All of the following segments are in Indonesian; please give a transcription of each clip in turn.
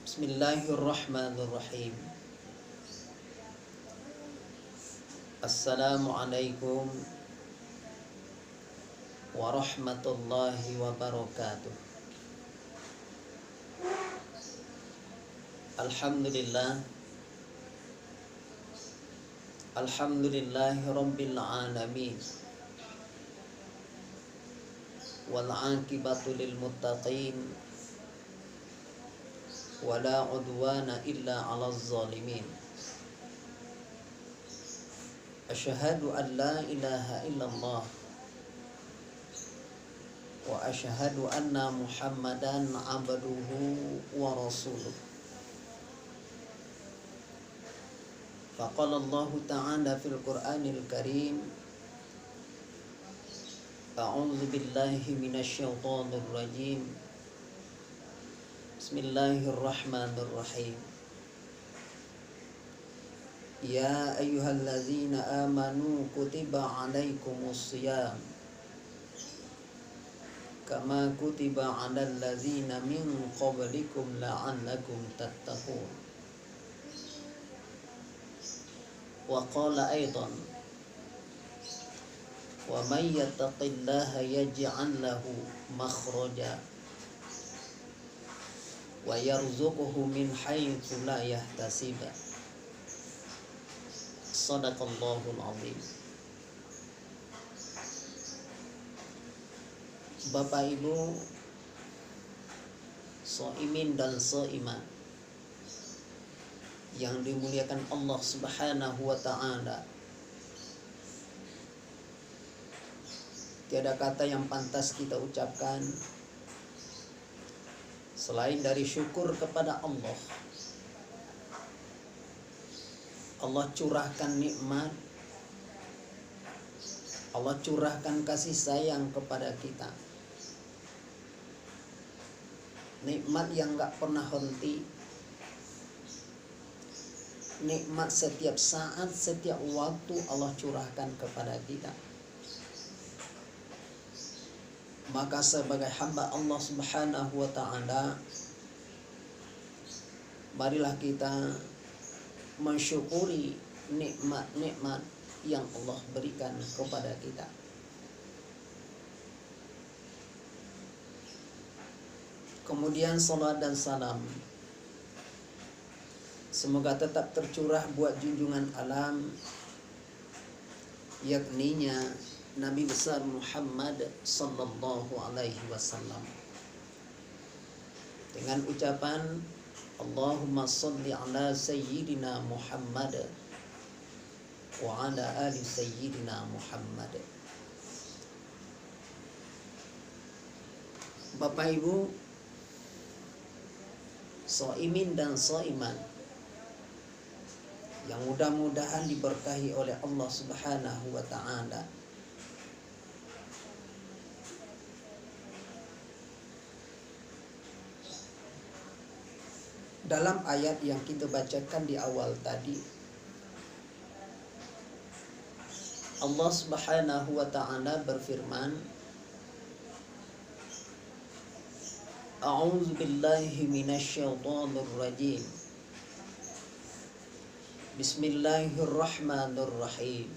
Bismillahirrahmanirrahim. Assalamualaikum warahmatullahi wabarakatuh. Alhamdulillah. Alhamdulillahi rabbil alamin. Wal 'aqibatu lil muttaqin. Wala udwana illa 'alal zalimin. Asyhadu an la ilaha illallah wa asyhadu anna Muhammadan 'abduhu wa rasuluh. Faqala Allah ta'ala fil Qur'anil Karim, a'udzu billahi minasy syaithanir rajim. Bismillahirrahmanirrahim. Ya ayyuhallazina amanu kutiba 'alaikumus shiyam kama kutiba 'alal ladzina min qablikum la'allakum tattaqun. Wa qala aidan, wa may yattaqillaha yaj'al lahu makhraja wa yarzuquhu min haitsu la yahtasib. Shadaqallahul azim. Bapak Ibu shaimin dan shaimat yang dimuliakan Allah Subhanahu wa ta'ala, tiada kata yang pantas kita ucapkan selain dari syukur kepada Allah. Allah curahkan nikmat, Allah curahkan kasih sayang kepada kita. Nikmat yang gak pernah henti, nikmat setiap saat, setiap waktu Allah curahkan kepada kita. Maka sebagai hamba Allah Subhanahu wa ta'ala, marilah kita mensyukuri nikmat-nikmat yang Allah berikan kepada kita. Kemudian salat dan salam semoga tetap tercurah buat junjungan alam, yakninya Nabi besar Muhammad sallallahu alaihi wasallam, dengan ucapan Allahumma sholli ala sayyidina Muhammad wa ala ali sayyidina Muhammad. Bapak Ibu shaimin dan shaimat yang mudah-mudahan diberkahi oleh Allah Subhanahu wa ta'ala, dalam ayat yang kita bacakan di awal tadi, Allah Subhanahu wa ta'ala berfirman, a'udzu billahi minasy syaithanir rajim. Bismillahirrahmanirrahim.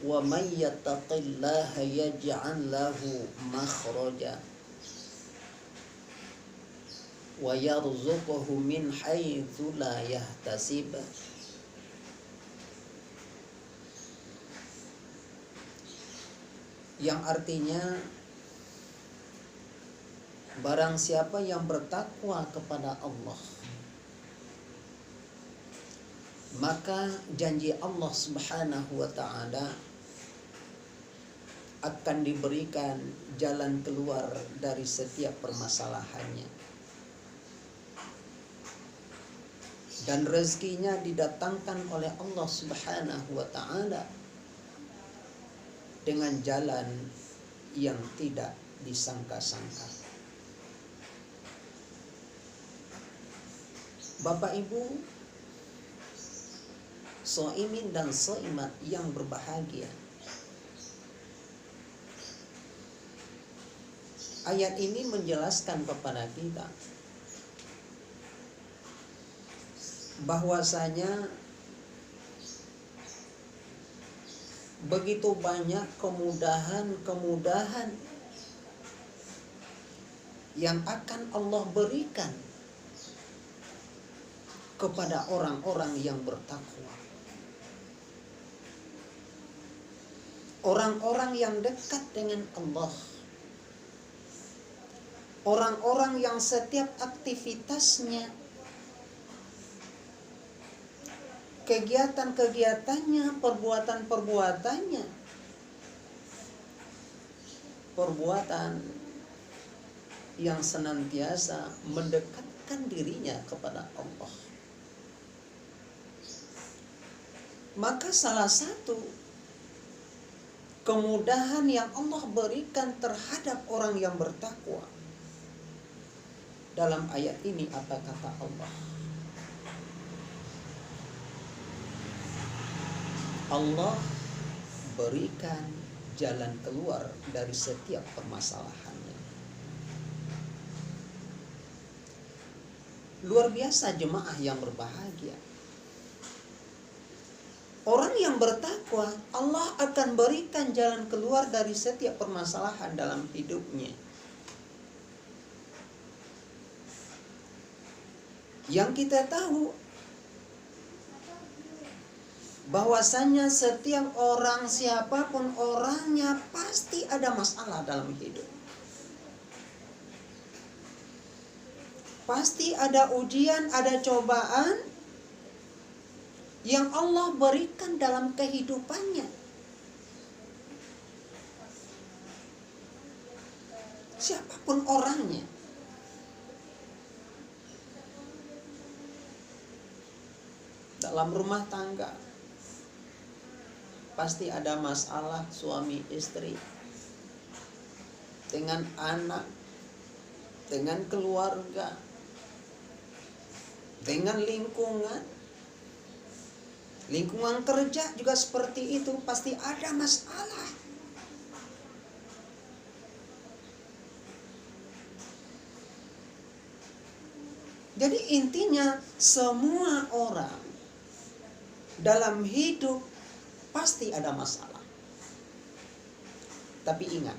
Wa may yattaqillaha yaj'al lahu makhraja wa yarzuquhu min haitsu la yahtasib. Yang artinya, barang siapa yang bertakwa kepada Allah, maka janji Allah Subhanahu wa ta'ala akan diberikan jalan keluar dari setiap permasalahannya, dan rezekinya didatangkan oleh Allah Subhanahu wa ta'ala dengan jalan yang tidak disangka-sangka. Bapak Ibu shaimin dan shaimat yang berbahagia, Ayat ini menjelaskan kepada kita bahwasanya begitu banyak kemudahan-kemudahan yang akan Allah berikan kepada orang-orang yang bertakwa. Orang-orang yang dekat dengan Allah. Orang-orang yang setiap aktivitasnya, kegiatan-kegiatannya, perbuatan-perbuatannya, perbuatan yang senantiasa mendekatkan dirinya kepada Allah. Maka salah satu kemudahan yang Allah berikan terhadap orang yang bertakwa, dalam ayat ini apa kata Allah? Allah berikan jalan keluar dari setiap permasalahannya. Luar biasa jemaah yang berbahagia. Orang yang bertakwa, Allah akan berikan jalan keluar dari setiap permasalahan dalam hidupnya. Yang kita tahu bahwasanya setiap orang, siapapun orangnya, pasti ada masalah dalam hidup. Pasti ada ujian, ada cobaan yang Allah berikan dalam kehidupannya. Siapapun orangnya. Dalam rumah tangga pasti ada masalah suami istri, dengan anak, dengan keluarga, dengan lingkungan. Lingkungan kerja juga seperti itu, pasti ada masalah. Jadi intinya semua orang dalam hidup pasti ada masalah. Tapi ingat,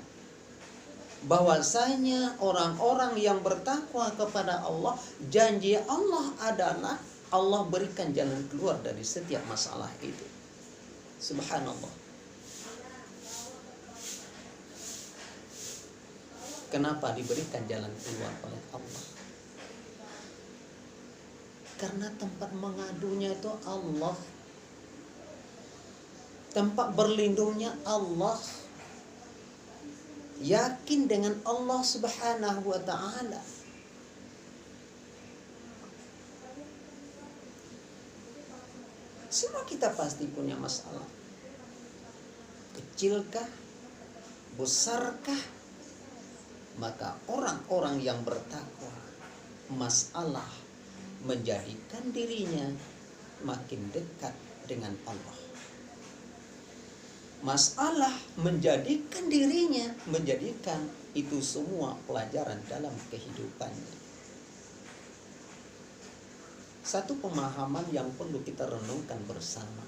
bahwasanya orang-orang yang bertakwa kepada Allah, janji Allah adalah Allah berikan jalan keluar dari setiap masalah itu. Subhanallah. Kenapa diberikan jalan keluar oleh Allah? Karena tempat mengadunya itu Allah. Tempat berlindungnya Allah. Yakin dengan Allah Subhanahu wa ta'ala. Semua kita pasti punya masalah. Kecilkah? Besarkah? Maka orang-orang yang bertakwa, masalah menjadikan dirinya makin dekat dengan Allah. Masalah menjadikan dirinya, menjadikan itu semua pelajaran dalam kehidupannya. Satu pemahaman yang perlu kita renungkan bersama.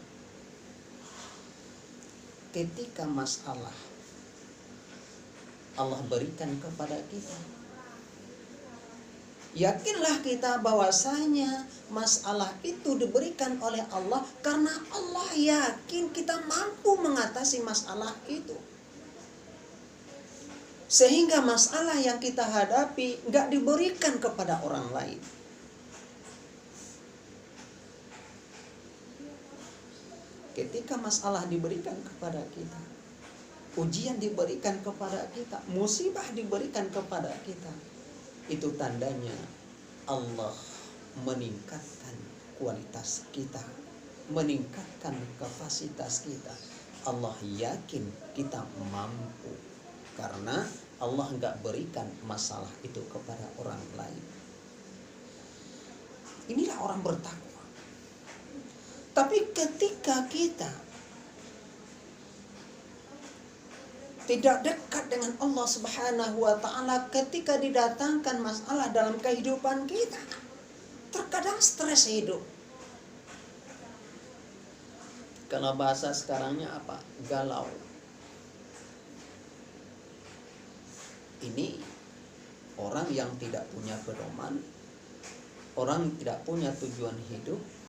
Ketika masalah Allah berikan kepada kita, yakinlah kita bahwasanya masalah itu diberikan oleh Allah karena Allah yakin kita mampu mengatasi masalah itu. Sehingga masalah yang kita hadapi gak diberikan kepada orang lain. Ketika masalah diberikan kepada kita, ujian diberikan kepada kita, musibah diberikan kepada kita, itu tandanya Allah meningkatkan kualitas kita, meningkatkan kapasitas kita. Allah yakin kita mampu karena Allah enggak berikan masalah itu kepada orang lain. Inilah orang bertakwa. Tapi ketika kita tidak dekat dengan Allah Subhanahu wa taala ketika didatangkan masalah dalam kehidupan kita. Terkadang stres hidup. Kalau bahasa sekarangnya apa? Galau. Ini orang yang tidak punya pedoman, orang tidak punya tujuan hidup,